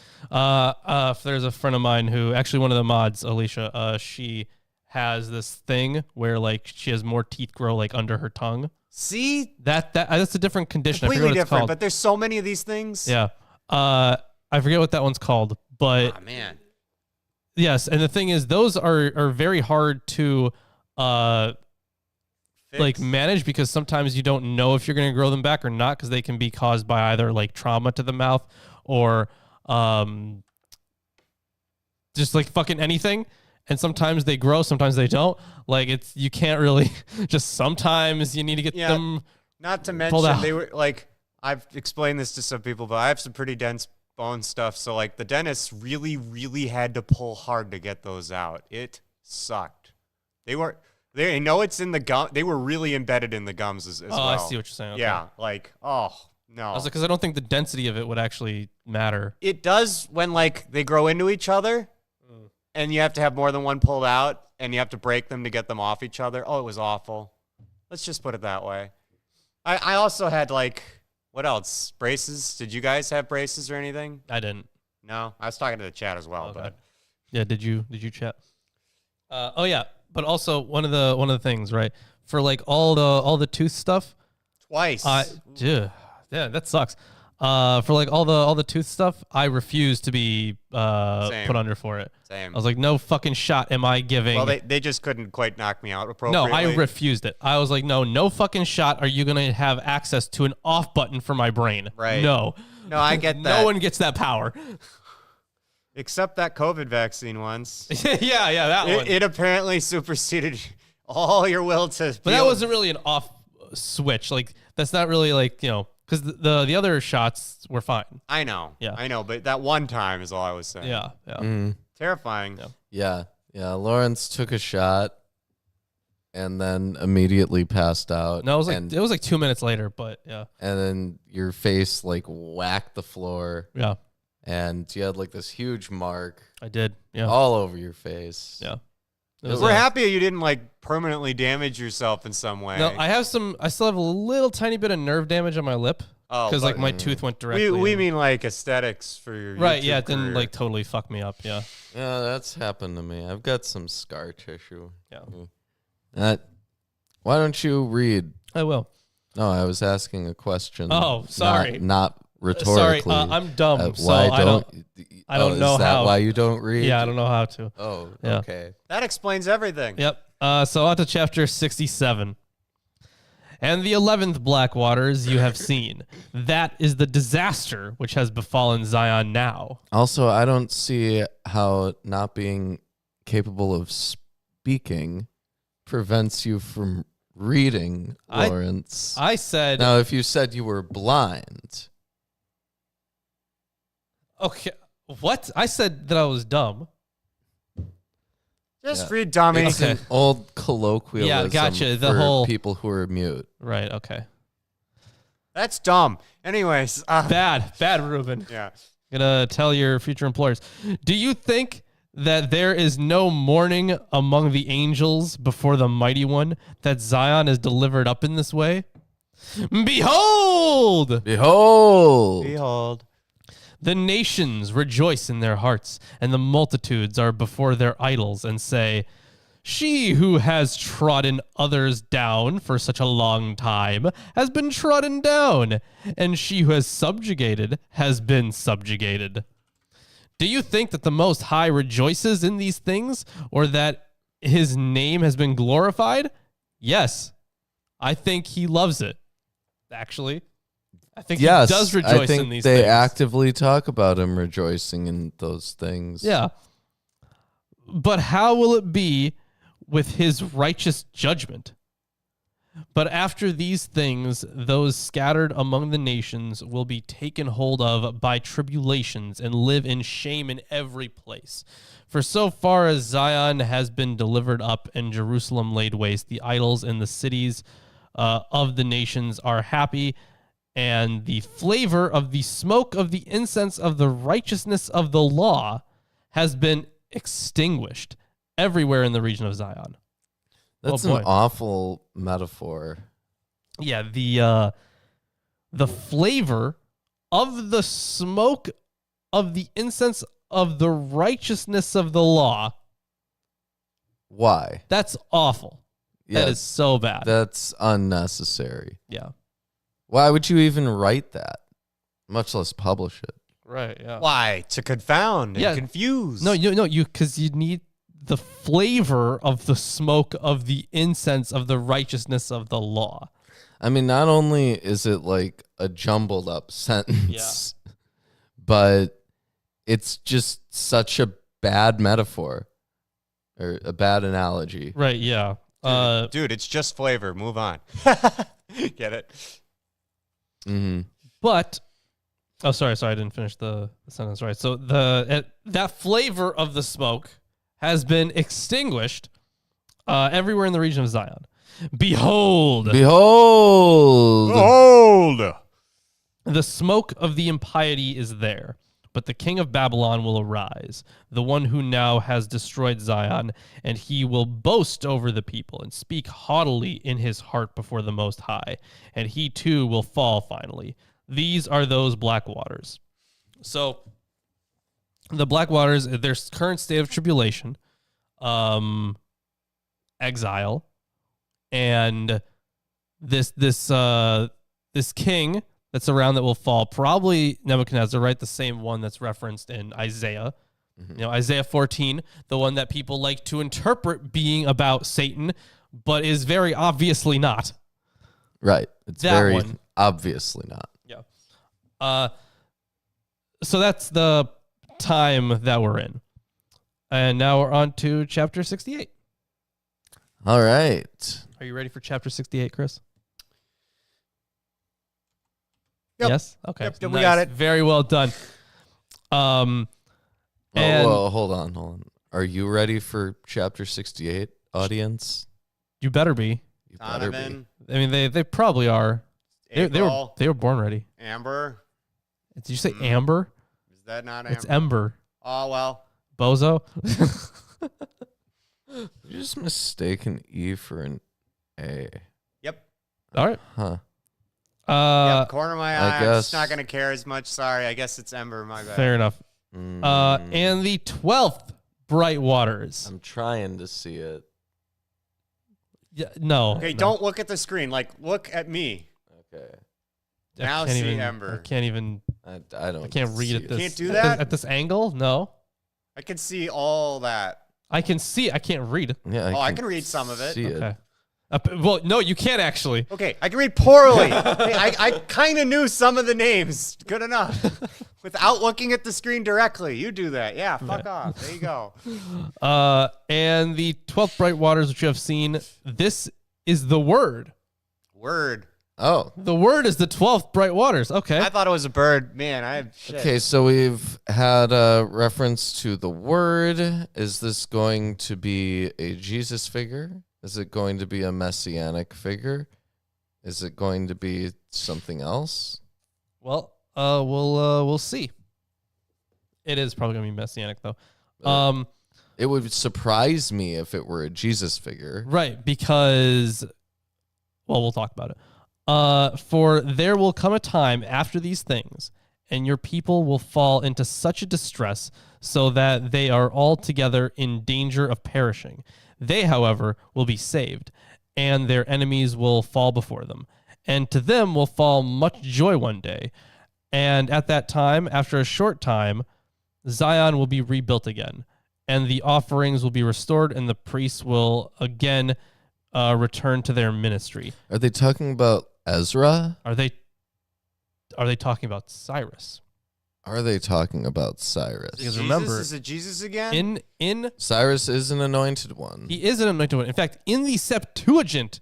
There's a friend of mine who actually one of the mods, Alicia. She has this thing where like she has more teeth grow like under her tongue. See, that's a different condition. Completely I forget what different. it's called. But there's so many of these things. Yeah. I forget what that one's called, but man. Yes, and the thing is, those are very hard to like manage because sometimes you don't know if you're going to grow them back or not because they can be caused by either like trauma to the mouth or just like fucking anything. And sometimes they grow, sometimes they don't. Like you can't really just sometimes you need to get them. Not to mention they were like I've explained this to some people, but I have some pretty dense bone stuff. So like the dentist really, really had to pull hard to get those out. It sucked. I know it's in the gum. They were really embedded in the gums as well. I see what you're saying. Okay. Yeah, like no. I was like, because I don't think the density of it would actually matter. It does when like they grow into each other. And you have to have more than one pulled out, and you have to break them to get them off each other. Oh, it was awful. Let's just put it that way. I also had, like, what else? Braces? Did you guys have braces or anything? I didn't. No? I was talking to the chat as well. Okay. But yeah, did you chat? Oh, yeah. But also, one of the things, right? For, like, all the tooth stuff. Twice. Yeah, that sucks. For like all the tooth stuff, I refuse to be put under for it. Same. I was like, no fucking shot am I giving. Well, they just couldn't quite knock me out appropriately. No, I refused it. I was like, no fucking shot are you going to have access to an off button for my brain. Right. No, I get that. No one gets that power. Except that COVID vaccine once. yeah, that one. It apparently superseded all your will to But that wasn't really an off switch. Like, that's not really like, because the other shots were fine. I know. Yeah. I know, but that one time is all I was saying. Yeah. Terrifying. Yeah. Lawrence took a shot and then immediately passed out. No, it was like 2 minutes later, but yeah. And then your face like whacked the floor. Yeah. And you had like this huge mark. I did. Yeah. All over your face. Yeah. We're happy you didn't like permanently damage yourself in some way. No, I still have a little tiny bit of nerve damage on my lip because like my tooth went directly. We mean like aesthetics for your right. YouTube Yeah, it didn't career. like totally fuck me up. Yeah. Yeah, that's happened to me. I've got some scar tissue. Yeah. Why don't you read? I will. No, I was asking a question. Oh, sorry. Not rhetorically. Sorry, I'm dumb. So why I don't know is that how. why you don't read? Yeah, I don't know how to. Oh, Yeah. okay. That explains everything. Yep. So on to chapter 67. And the 11th black waters you have seen. That is the disaster which has befallen Zion now. Also, I don't see how not being capable of speaking prevents you from reading, Lawrence. I said... Now, if you said you were blind... Okay. What? I said that I was dumb. Just read dummy. It's an old colloquialism Yeah, gotcha. The for whole people who are mute. Right, okay. That's dumb. Anyways. Bad, Ruben. Yeah. Gonna tell your future employers. Do you think that there is no mourning among the angels before the mighty one, that Zion is delivered up in this way? Behold! Behold. The nations rejoice in their hearts, and the multitudes are before their idols and say, she who has trodden others down for such a long time has been trodden down, and she who has subjugated has been subjugated. Do you think that the Most High rejoices in these things, or that his name has been glorified? Yes, I think he loves it, actually. I think he does rejoice in these things. They actively talk about him rejoicing in those things. Yeah. But how will it be with his righteous judgment? But after these things, those scattered among the nations will be taken hold of by tribulations and live in shame in every place. For so far as Zion has been delivered up and Jerusalem laid waste, the idols in the cities of the nations are happy, and the flavor of the smoke of the incense of the righteousness of the law has been extinguished everywhere in the region of Zion. That's an awful metaphor. Yeah, the flavor of the smoke of the incense of the righteousness of the law. Why? That's awful. Yeah, that is so bad. That's unnecessary. Yeah. Why would you even write that? Much less publish it. Right, yeah. Why? To confound and confuse. No, because you need the flavor of the smoke of the incense of the righteousness of the law. I mean, not only is it like a jumbled up sentence, but it's just such a bad metaphor or a bad analogy. Right, yeah. Dude, it's just flavor. Move on. Get it? Mm-hmm. But, sorry, I didn't finish the sentence right. So that flavor of the smoke has been extinguished everywhere in the region of Zion. Behold, the smoke of the impiety is there, but the king of Babylon will arise, the one who now has destroyed Zion, and he will boast over the people and speak haughtily in his heart before the Most High, and he too will fall finally. These are those black waters. So the black waters, their current state of tribulation, exile, and this king that's around that will fall, probably Nebuchadnezzar, right? The same one that's referenced in Isaiah. Mm-hmm. Isaiah 14, the one that people like to interpret being about Satan, but is very obviously not. Right. It's that very one. Obviously not. Yeah. So that's the time that we're in. And now we're on to chapter 68. All right. Are you ready for chapter 68, Chris? Yep. Yes? Okay. Yep, we got it. Very well done. Whoa, hold on. Are you ready for chapter 68, audience? You better be. You better be. I mean, they probably are. They were born ready. Amber. Did you say Amber? Is that not Amber? It's Ember. Oh, well. Bozo. You just mistaken E for an A. Yep. All right. Huh. Yep, corner of my eye. I'm just guess. not going to care as much. Sorry. I guess it's Ember. My bad. Fair enough. And the 12th bright waters. I'm trying to see it. Yeah, no. Okay, no. don't look at the screen. Like, look at me. Okay. Now see Ember. I can't even. I can't read at this. Can't do that? At this angle? No. I can see all that. I can see. I can't read. Yeah. I can read some of it. See Okay. Well, no, you can't actually. Okay, I can read poorly. Hey, I kind of knew some of the names. Good enough. Without looking at the screen directly. You do that. Yeah, fuck off. There you go. And the 12th bright waters which you have seen, this is the word. Word. Oh. The word is the 12th bright waters. Okay. I thought it was a bird. Man, I have shit. Okay, so we've had a reference to the word. Is this going to be a Jesus figure? Is it going to be a messianic figure? Is it going to be something else? Well, we'll see. It is probably going to be messianic though. It would surprise me if it were a Jesus figure. Right, because we'll talk about it. For there will come a time after these things, and your people will fall into such a distress so that they are altogether in danger of perishing. They, however, will be saved, and their enemies will fall before them. And to them will fall much joy one day. And at that time, after a short time, Zion will be rebuilt again, and the offerings will be restored, and the priests will again return to their ministry. Are they talking about Ezra? Are they talking about Cyrus? Are they talking about Cyrus? Because remember, is it Jesus again? In Cyrus is an anointed one. he is an anointed one. In fact, in the Septuagint,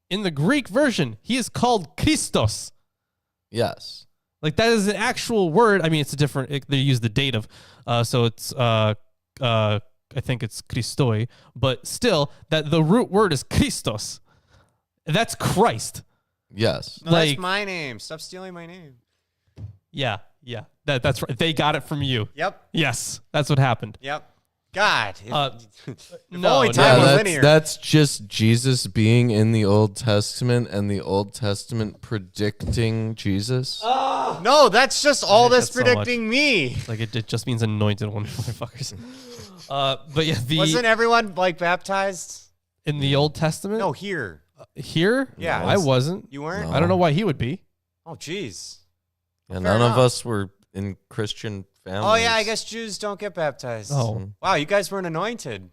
in the Greek version, he is called Christos. Yes. Like that is an actual word. I mean, it's a different. They use the dative, so it's I think it's Christoi, but still, that the root word is Christos. That's Christ. Yes. No, like, that's my name. Stop stealing my name. Yeah. That's right. They got it from you. Yep. Yes, that's what happened. Yep. God. No, only time was linear. That's just Jesus being in the Old Testament and the Old Testament predicting Jesus. No, that's just all this so predicting me. Like it just means anointed one, motherfuckers. But yeah, Wasn't everyone like baptized? In the Old Testament? No, here. Here? Yeah. I wasn't. You weren't? No. I don't know why he would be. Oh, jeez. And Fair none enough. of us were in Christian families. Oh, yeah, I guess Jews don't get baptized. Oh. Wow, you guys weren't anointed.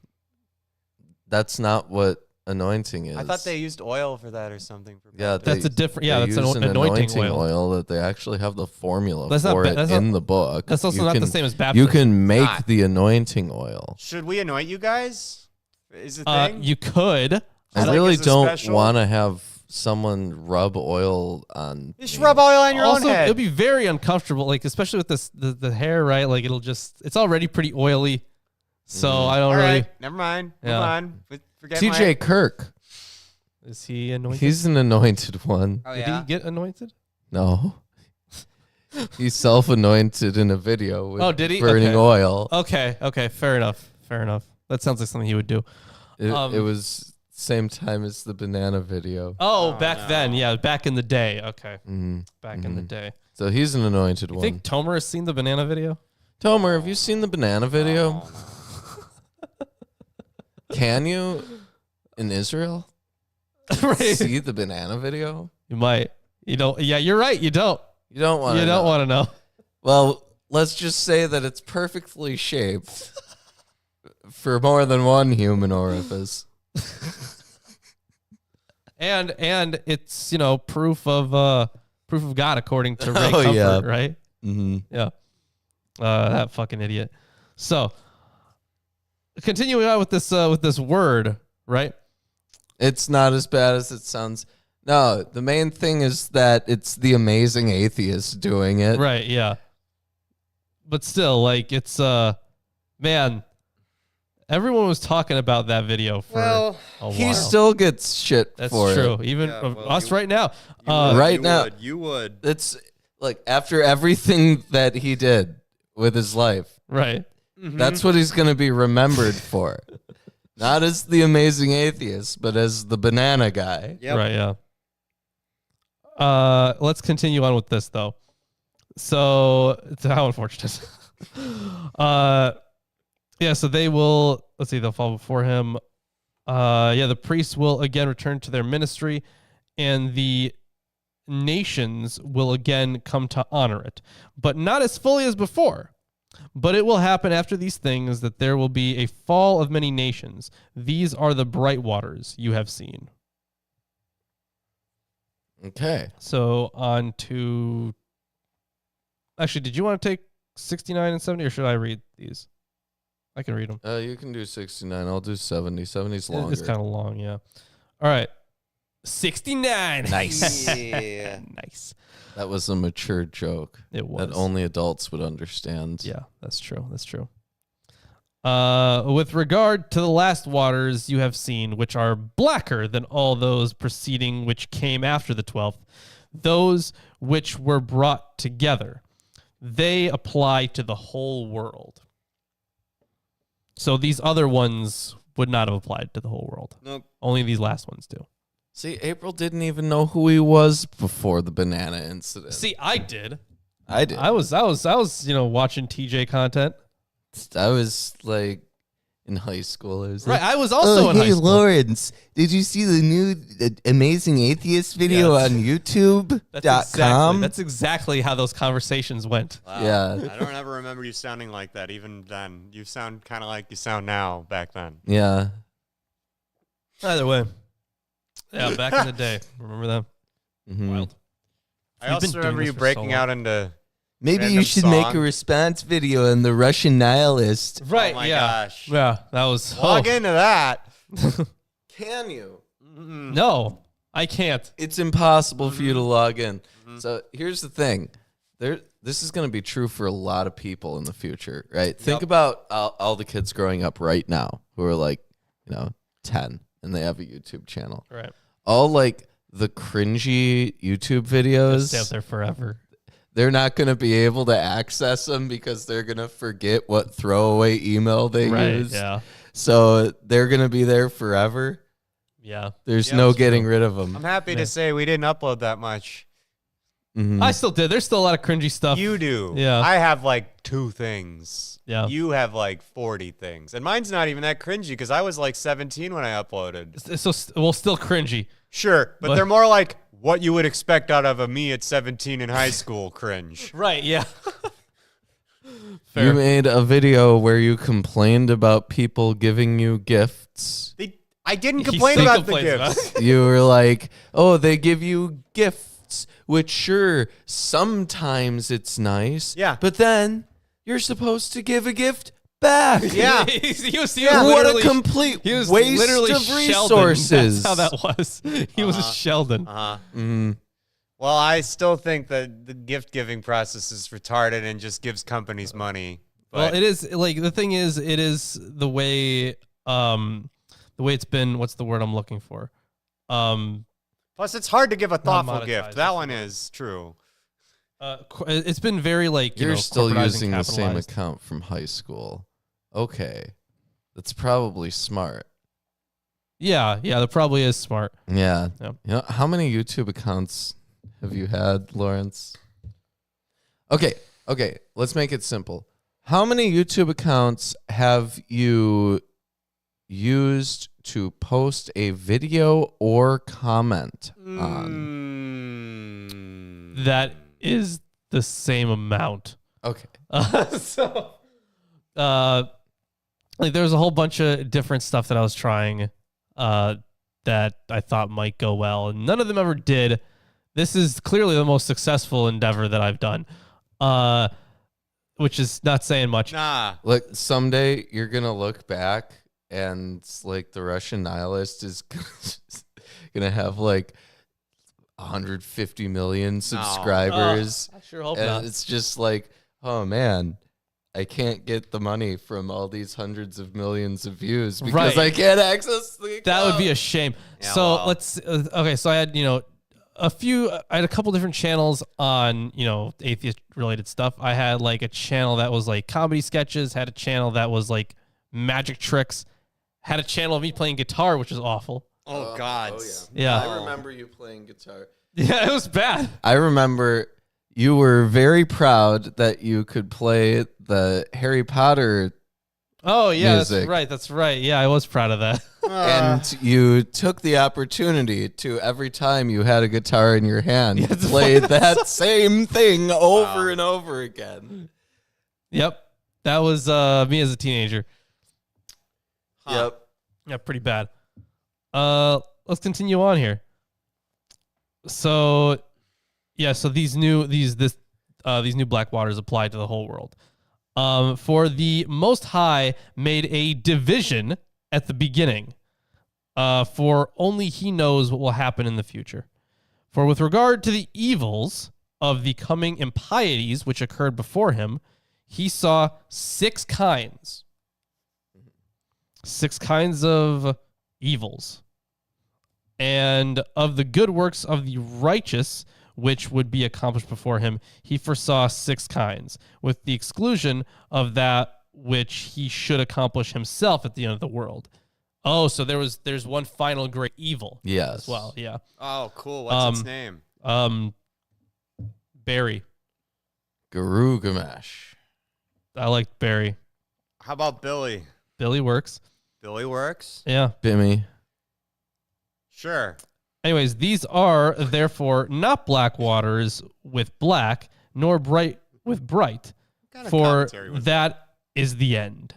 That's not what anointing is. I thought they used oil for that or something. For Yeah, baptism. That's a different. Yeah, They that's use an anointing oil. that they actually have the formula That's not for ba- it that's not- in the book. That's also You not can- the same as baptism. You can make Not. the anointing oil. Should we anoint you guys? Is it a thing? You could. I like, really is it don't special? want to have someone rub oil on. You should me. rub oil on your Also, own head. it'll be very uncomfortable, like especially with this the hair, right? Like it's already pretty oily. So I don't All really. right, never mind. Move Yeah. on. Forget TJ Kirk. Is he anointed? He's an anointed one. Oh, Did yeah? he get anointed? No. He's self-anointed in a video with Oh, did he? burning Okay. oil. Okay. Fair enough. That sounds like something he would do. It was same time as the banana video. Oh, Oh, back no. then, yeah, back in the day. Okay, Mhm. back in the day. So he's an anointed You one. think Tomer has seen the banana video? Tomer, have you seen the banana video? Oh, no. Can you, in Israel, Right. see the banana video? You might. You don't. Yeah, you're right. You don't. You don't want to. You don't want to know. Well, let's just say that it's perfectly shaped for more than one human orifice. And it's proof of God according to Ray Oh, Comfort, yeah. right? Mm-hmm. Yeah. That fucking idiot. So, continuing on with this word, right? It's not as bad as it sounds. No, the main thing is that it's the amazing atheist doing it. Right, yeah. But still, like, it's, man, everyone was talking about that video for a while. He still gets shit That's for true. it. Even Yeah, of well, us you- right now. Right now. You would. It's like after everything that he did with his life, Right. that's what he's going to be remembered for. Not as the amazing atheist, but as the banana guy. Yep. Right, yeah. Let's continue on with this, though. So, it's how unfortunate. Yeah, so they will, let's see, they'll fall before him. The priests will again return to their ministry, and the nations will again come to honor it, but not as fully as before. But it will happen after these things that there will be a fall of many nations. These are the bright waters you have seen. Okay. So on to... Actually, did you want to take 69 and 70, or should I read these? I can read them. You can do 69. I'll do 70. 70's longer. It's kind of long, yeah. All right. 69. Nice. Yeah. Nice. That was a mature joke It was. that only adults would understand. Yeah, that's true. That's true. With regard to the last waters you have seen, which are blacker than all those preceding which came after the 12th, those which were brought together, they apply to the whole world. So these other ones would not have applied to the whole world. Nope. Only these last ones do. See, April didn't even know who he was before the banana incident. See, I did. I did. I was watching TJ content. I was like in high school. I was Right, like, I was also in high school. Lawrence, did you see the new Amazing Atheist video Yes. on YouTube.com? That's exactly how those conversations went. Wow. Yeah. I don't ever remember you sounding like that even then. You sound kind of like you sound now back then. Yeah. Either way. Yeah, back in the day. Remember that? Mhm. Wild. I We've been also doing remember this you for so breaking long. out into Maybe you Random should make a song. response video on the Russian nihilist. Right, oh my yeah. gosh. Yeah, that was... Log into that. Can you? No, I can't. It's impossible for you to log in. So here's the thing. This is going to be true for a lot of people in the future, right? Think about all the kids growing up right now who are like, 10 and they have a YouTube channel. Right. All like the cringy YouTube videos. Stay up there forever. They're not going to be able to access them because they're going to forget what throwaway email they use. Yeah. So they're going to be there forever. Yeah. There's no getting rid of them. I'm happy to say we didn't upload that much. I still did. There's still a lot of cringy stuff. You do. Yeah. I have like 2 things. Yeah. You have like 40 things. And mine's not even that cringy because I was like 17 when I uploaded. So, still cringy. Sure. But they're more like what you would expect out of a me at 17 in high school cringe. Right. Yeah. You made a video where you complained about people giving you gifts. I didn't complain about the gifts. You were like, oh, they give you gifts, which sure, sometimes it's nice. Yeah. But then you're supposed to give a gift back. Yeah. he was What a complete he was waste literally of Sheldon. resources. That's how that was. He was Sheldon. Well, I still think that the gift giving process is retarded and just gives companies money. But Well, it is like the thing is, it is the way it's been. What's the word I'm looking for? plus, it's hard to give a thoughtful monetized, gift. that's That the one is true. It's been very like You're still corporatized using and the same capitalized. account from high school. Okay. That's probably smart. Yeah, that probably is smart. Yeah. Yep. How many YouTube accounts have you had, Lawrence? Okay. Let's make it simple. How many YouTube accounts have you used to post a video or comment on? That is the same amount. Okay. Like there's a whole bunch of different stuff that I was trying that I thought might go well, and none of them ever did. This is clearly the most successful endeavor that I've done, which is not saying much. Nah. Look, someday you're going to look back and like the Russian nihilist is going to have like 150 million subscribers. I sure hope and not. it's just like, oh man, I can't get the money from all these hundreds of millions of views because I can't access the account. That would be a shame. Yeah, so well. let's okay. So I had I had a couple different channels on atheist related stuff. I had like a channel that was like comedy sketches. Had a channel that was like magic tricks. Had a channel of me playing guitar, which was awful. Oh, God. Yeah. I remember you playing guitar. Yeah, it was bad. I remember you were very proud that you could play the Harry Potter Oh yeah, music. That's right. Yeah, I was proud of that. and you took the opportunity to, every time you had a guitar in your hand, play that same thing over and over again. Yep. That was me as a teenager. Yep. Yeah, pretty bad. Let's continue on here. So, yeah, so these new black waters apply to the whole world. For the Most High made a division at the beginning, for only he knows what will happen in the future. For with regard to the evils of the coming impieties which occurred before him, he saw 6 kinds. 6 kinds of evils. And of the good works of the righteous, which would be accomplished before him, he foresaw 6 kinds, with the exclusion of that which he should accomplish himself at the end of the world. Oh, so there's one final great evil. Yes. As well, yeah. Oh, cool. What's its name? Barry. Guru Gamesh. I like Barry. How about Billy? Billy works. Billy works? Yeah. Bimmy. Sure. Anyways, these are therefore not black waters with black, nor bright with bright, What kind of for commentary was that is the end.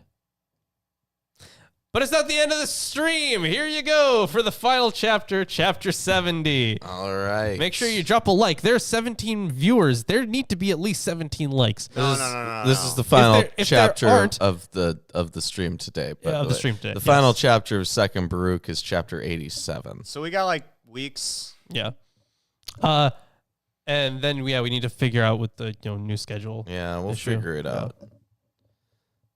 But it's not the end of the stream. Here you go for the final chapter, chapter 70. All right. Make sure you drop a like. There's 17 viewers. There need to be at least 17 likes. No. This is the final If there chapter aren't- of the stream today. Yeah, of the way. stream today, The yes. final chapter of Second Baruch is chapter 87. So we got weeks. Yeah. And then we need to figure out with the new schedule. Yeah, we'll issue. figure it out.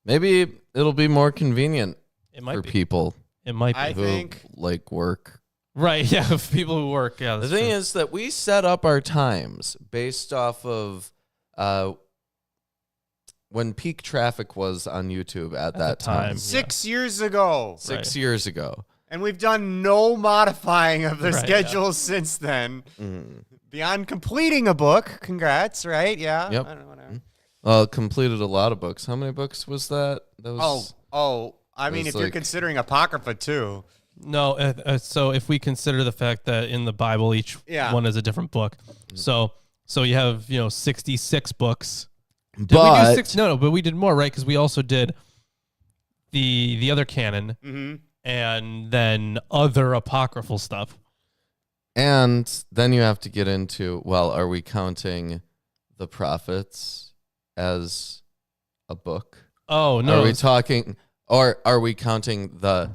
Maybe it'll be more convenient for people. It might be. I think like work. Right, yeah, people who work. Yeah, The thing is that we set up our times based off of when peak traffic was on YouTube at that time. 6 years ago. 6 years ago. And we've done no modifying of the Right, schedule since then. Beyond completing a book. Congrats, right? Yeah. Yep. I don't know, whatever. Completed a lot of books. How many books was that? That was I mean, if you're considering Apocrypha too. No, so if we consider the fact that in the Bible each one is a different book, so you have 66 books. Did we do 6? No, but we did more, right? Because we also did the other canon, and then other apocryphal stuff. And then you have to get into, are we counting the prophets as a book? Oh, no. Are we talking, or are we counting the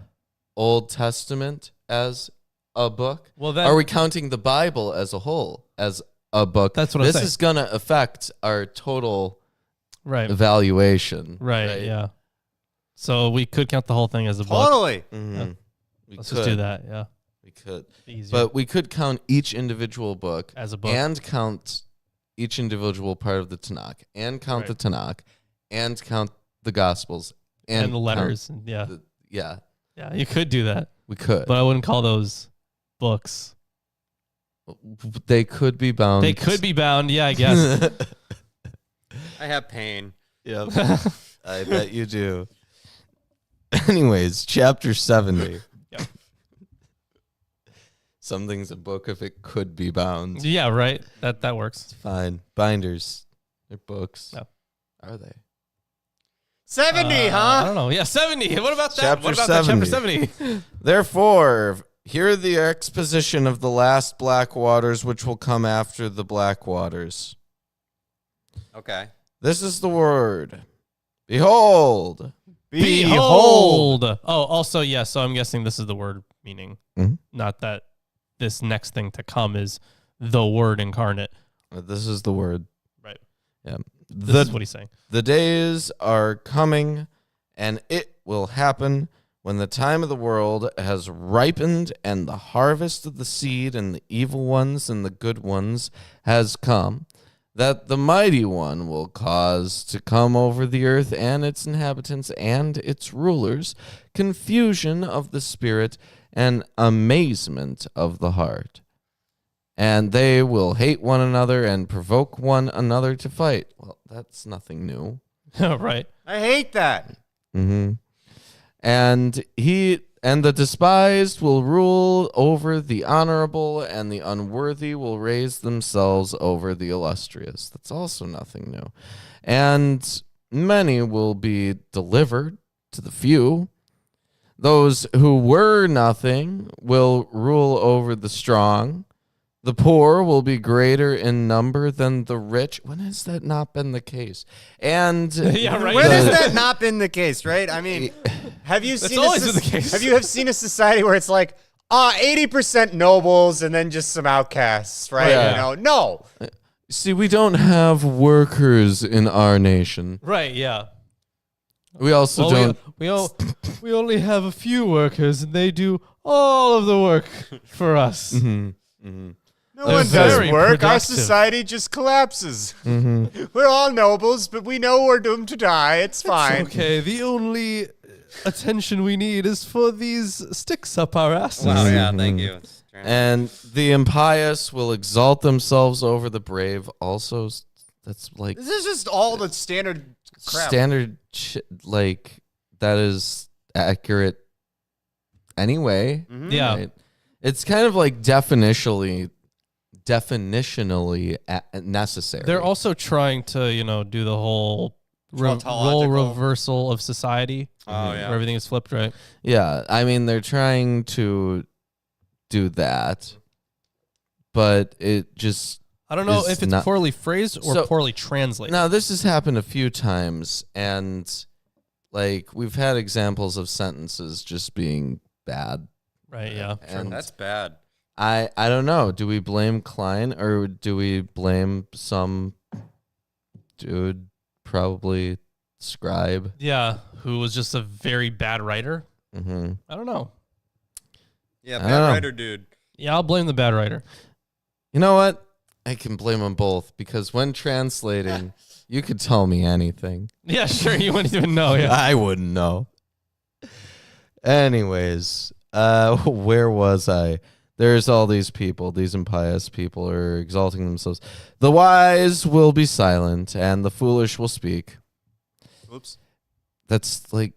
Old Testament as a book? Well, then, are we counting the Bible as a whole as a book? That's what I'm saying. This is going to affect our total evaluation. Right, yeah. So we could count the whole thing as a book. Totally. Yeah. Let's just do that, yeah. We could. Easier. But we could count each individual book as a book. And count each individual part of the Tanakh. And count the Tanakh. And count the Gospels. And the letters. Yeah, you could do that. We could. But I wouldn't call those books. They could be bound. They could be bound, yeah, I guess. I have pain. Yep. I bet you do. Anyways, chapter 70. Yep. Something's a book if it could be bound. Yeah, right. That works. It's fine. Binders. They're books. No. Are they? 70, huh? I don't know. Yeah, 70. What about that? Chapter What about 70. that? Chapter 70. Therefore, hear the exposition of the last black waters, which will come after the black waters. Okay. This is the word. Behold. Behold. Oh, also, yeah. So I'm guessing this is the word meaning, not that this next thing to come is the word incarnate. This is the word. Right. Yeah. This is what he's saying. The days are coming, and it will happen when the time of the world has ripened, and the harvest of the seed, and the evil ones and the good ones has come, that the mighty one will cause to come over the earth and its inhabitants and its rulers, confusion of the spirit and amazement of the heart. And they will hate one another and provoke one another to fight. Well, that's nothing new. Right. I hate that. And the despised will rule over the honorable, and the unworthy will raise themselves over the illustrious. That's also nothing new. And many will be delivered to the few. Those who were nothing will rule over the strong. The poor will be greater in number than the rich. When has that not been the case? And yeah, right. When has that not been the case, right? I mean, have you seen always been the case. Have you seen a society where it's like 80% nobles and then just some outcasts, right? Yeah. No. See, we don't have workers in our nation. Right, yeah. We also don't. We only have a few workers, and they do all of the work for us. No one does work. Our society just collapses. We're all nobles, but we know we're doomed to die. It's fine. Okay, the only attention we need is for these sticks up our asses. Wow, yeah, thank you. And the impious will exalt themselves over the brave. Also, that's like This is just all the standard crap. That is accurate anyway. Yeah. Right? It's kind of like definitionally necessary. They're also trying to, do the whole role reversal of society. Oh, yeah. Where everything is flipped, right? Yeah, I mean, they're trying to do that, but it just... I don't know if it's poorly phrased or poorly translated. Now, this has happened a few times, and we've had examples of sentences just being bad. Right, yeah. And that's bad. I don't know. Do we blame Klein or do we blame some dude, probably scribe? Yeah, who was just a very bad writer. Mm-hmm. I don't know. Yeah, bad writer dude. Yeah, I'll blame the bad writer. You know what? I can blame them both because when translating, you could tell me anything. Yeah, sure. You wouldn't even know. Yeah. I wouldn't know. Anyways, where was I? There's all these people, these impious people are exalting themselves. The wise will be silent and the foolish will speak. Oops. That's like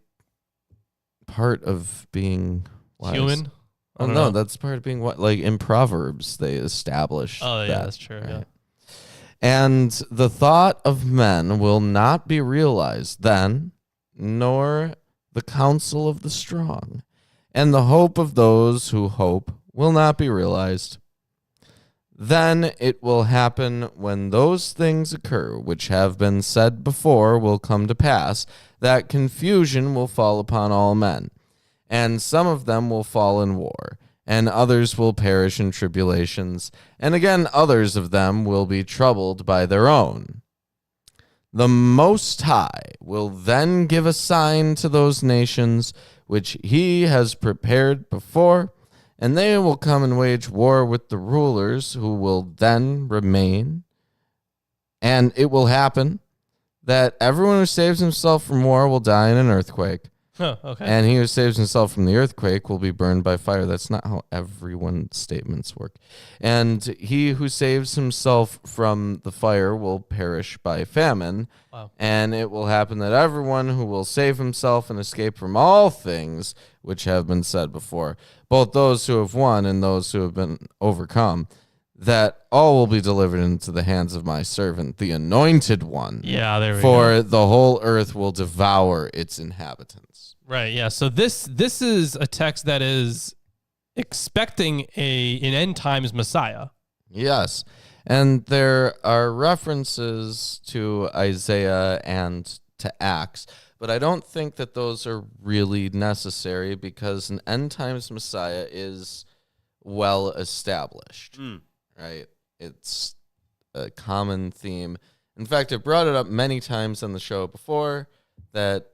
part of being wise. Human. Oh no, that's part of being what, like in Proverbs they establish. Oh yeah, that, that's true. right? Yeah. And the thought of men will not be realized then, nor the counsel of the strong, and the hope of those who hope will not be realized. Then it will happen when those things occur which have been said before will come to pass, that confusion will fall upon all men, and some of them will fall in war, and others will perish in tribulations, and again others of them will be troubled by their own. The Most High will then give a sign to those nations which he has prepared before, and they will come and wage war with the rulers who will then remain. And it will happen that everyone who saves himself from war will die in an earthquake. Huh, okay. And he who saves himself from the earthquake will be burned by fire. That's not how everyone's statements work. And he who saves himself from the fire will perish by famine. Wow. And it will happen that everyone who will save himself and escape from all things which have been said before, both those who have won and those who have been overcome, that all will be delivered into the hands of my servant, the anointed one. Yeah, there we go. For the whole earth will devour its inhabitants. Right, yeah. So this is a text that is expecting an end times Messiah. Yes. And there are references to Isaiah and to Acts, but I don't think that those are really necessary because an end times Messiah is well established. Right? It's a common theme. In fact, I've brought it up many times on the show before that,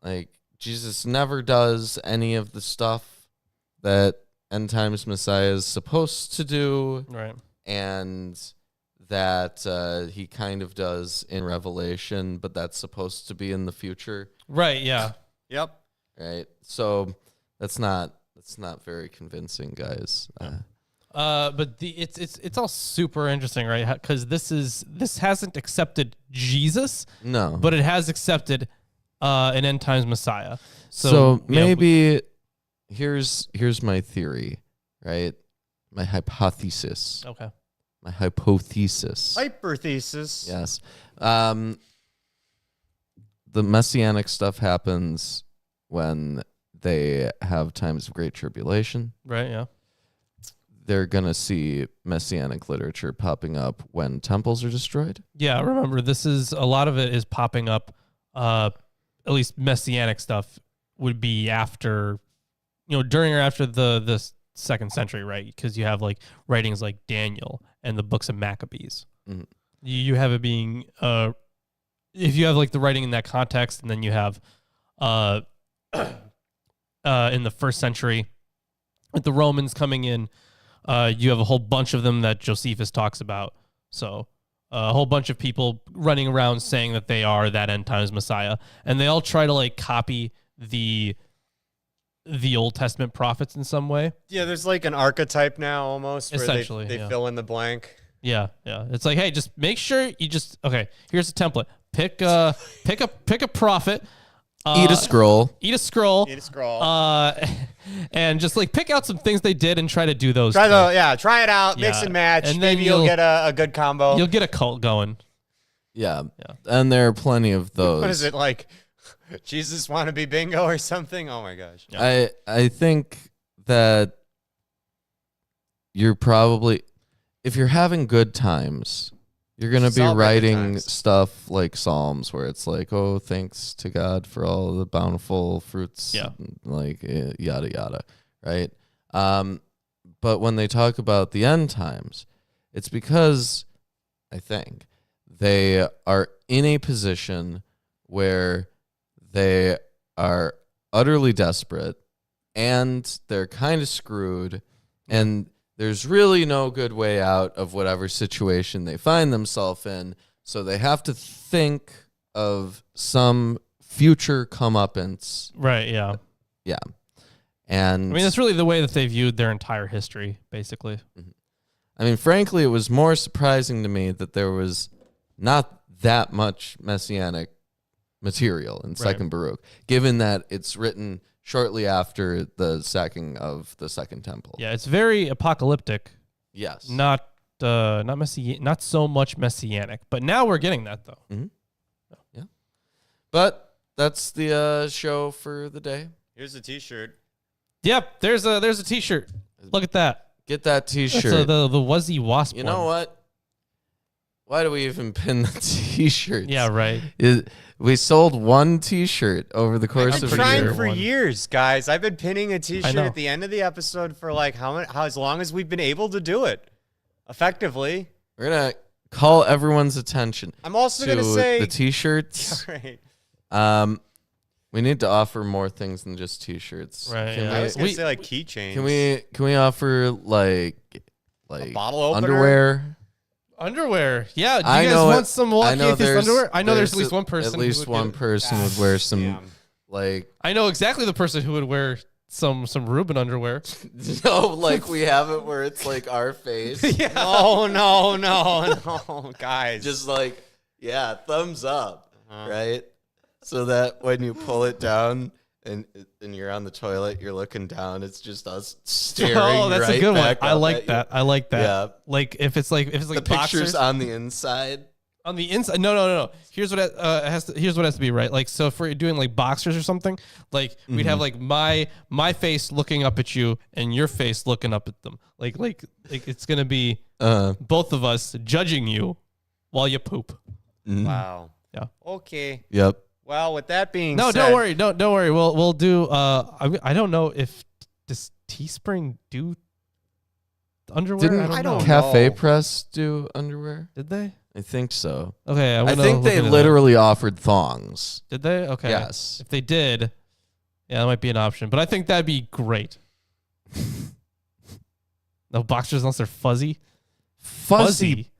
like, Jesus never does any of the stuff that end times Messiah is supposed to do. Right. And that he kind of does in Revelation, but that's supposed to be in the future. Right, yeah. Yep. Right? So that's not very convincing, guys. But it's all super interesting, right? Because this hasn't accepted Jesus, No. but it has accepted an end times Messiah. So yeah, maybe here's my theory, right? My hypothesis. Okay. My hypothesis. Hyperthesis. Yes. The messianic stuff happens when they have times of great tribulation. Right, yeah. They're going to see messianic literature popping up when temples are destroyed. Yeah, remember, a lot of it is popping up, at least messianic stuff would be after, during or after the second century, right? Because you have like writings like Daniel and the books of Maccabees. Mm-hmm. You have it being, if you have like the writing in that context, and then you have in the first century with the Romans coming in, you have a whole bunch of them that Josephus talks about. So a whole bunch of people running around saying that they are that end times Messiah, and they all try to like copy the Old Testament prophets in some way. Yeah, there's like an archetype now almost where Essentially, they yeah. fill in the blank. Yeah, yeah. It's like, hey, just make sure you okay, here's a template. Pick a prophet. Eat a scroll. Eat a scroll. Eat a scroll. And just like pick out some things they did and try to do those. Try it out, mix Yeah. and match. And then maybe you'll get a good combo. You'll get a cult going. Yeah. And there are plenty of those. What is it like? Jesus wannabe bingo or something? Oh my gosh. Yeah. I think that you're probably, if you're having good times, you're going to be Celebrate the writing times. stuff like Psalms where it's like, oh, thanks to God for all the bountiful fruits, Yeah. like yada, yada, right? but when they talk about the end times, it's because I think they are in a position where they are utterly desperate and they're kind of screwed, and there's really no good way out of whatever situation they find themselves in. So they have to think of some future comeuppance. Right, yeah. Yeah. And I mean, that's really the way that they viewed their entire history, basically. I mean, frankly, it was more surprising to me that there was not that much messianic material in Second Baruch, given that it's written shortly after the sacking of the Second Temple. Yeah, it's very apocalyptic. Yes. Not so much messianic. But now we're getting that, though. Mm-hmm. Yeah. But that's the show for the day. Here's a T-shirt. Yep, there's a T-shirt. Look at that. Get that T-shirt. That's the Wuzzy Wasp You one. know what? Why do we even pin the T-shirts? Yeah, right. We sold one T-shirt over the course of a year. I've been trying for years, guys. I've been pinning a T-shirt know. at the end of the episode for like how as long as we've been able to do it effectively. We're gonna call everyone's attention. I'm also to gonna say the T-shirts. Right. We need to offer more things than just T-shirts. Right. I was gonna say like keychains. Can we offer like a bottle opener? underwear? Underwear. Yeah. Do you guys want some Milwaukee Atheist underwear? I know there's at least one person. At least one person would wear some like. I know exactly the person who would wear some Reuben underwear. No, like we have it where it's like our face. Yeah. No, guys. Just like, yeah, thumbs up, right? So that when you pull it down and you're on the toilet, you're looking down. It's just us staring. Oh, that's right a good one. back I up like at that. you. I like that. Yeah. Like if it's like The boxers pictures on the inside. on the inside. No. Here's what here's what has to be, right. Like, so if we're doing like boxers or something, like we'd have like my face looking up at you and your face looking up at them. Like it's gonna be both of us judging you while you poop. Wow. Yeah. Okay. Yep. Well, with that being No, said, don't worry. Don't worry. We'll do. I don't know if does Teespring do underwear. Didn't I don't know. Cafe Press do underwear? Did they? I think so. Okay, I think they literally offered thongs. Did they? Okay. Yes. If they did, yeah, that might be an option. But I think that'd be great. No boxers unless they're fuzzy. Fuzzy.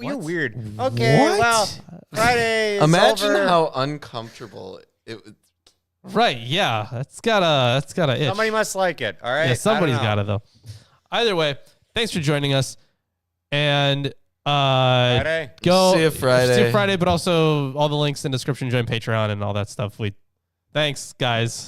You're weird. Okay, What? well, Friday is Imagine over. how uncomfortable it would. Right? Yeah, that's gotta itch. Somebody must like it. All right. Yeah, somebody's I don't know. gotta though. Either way, thanks for joining us, and Friday. go See you Friday. See you Friday, but also all the links in the description. Join Patreon and all that stuff. Thanks, guys.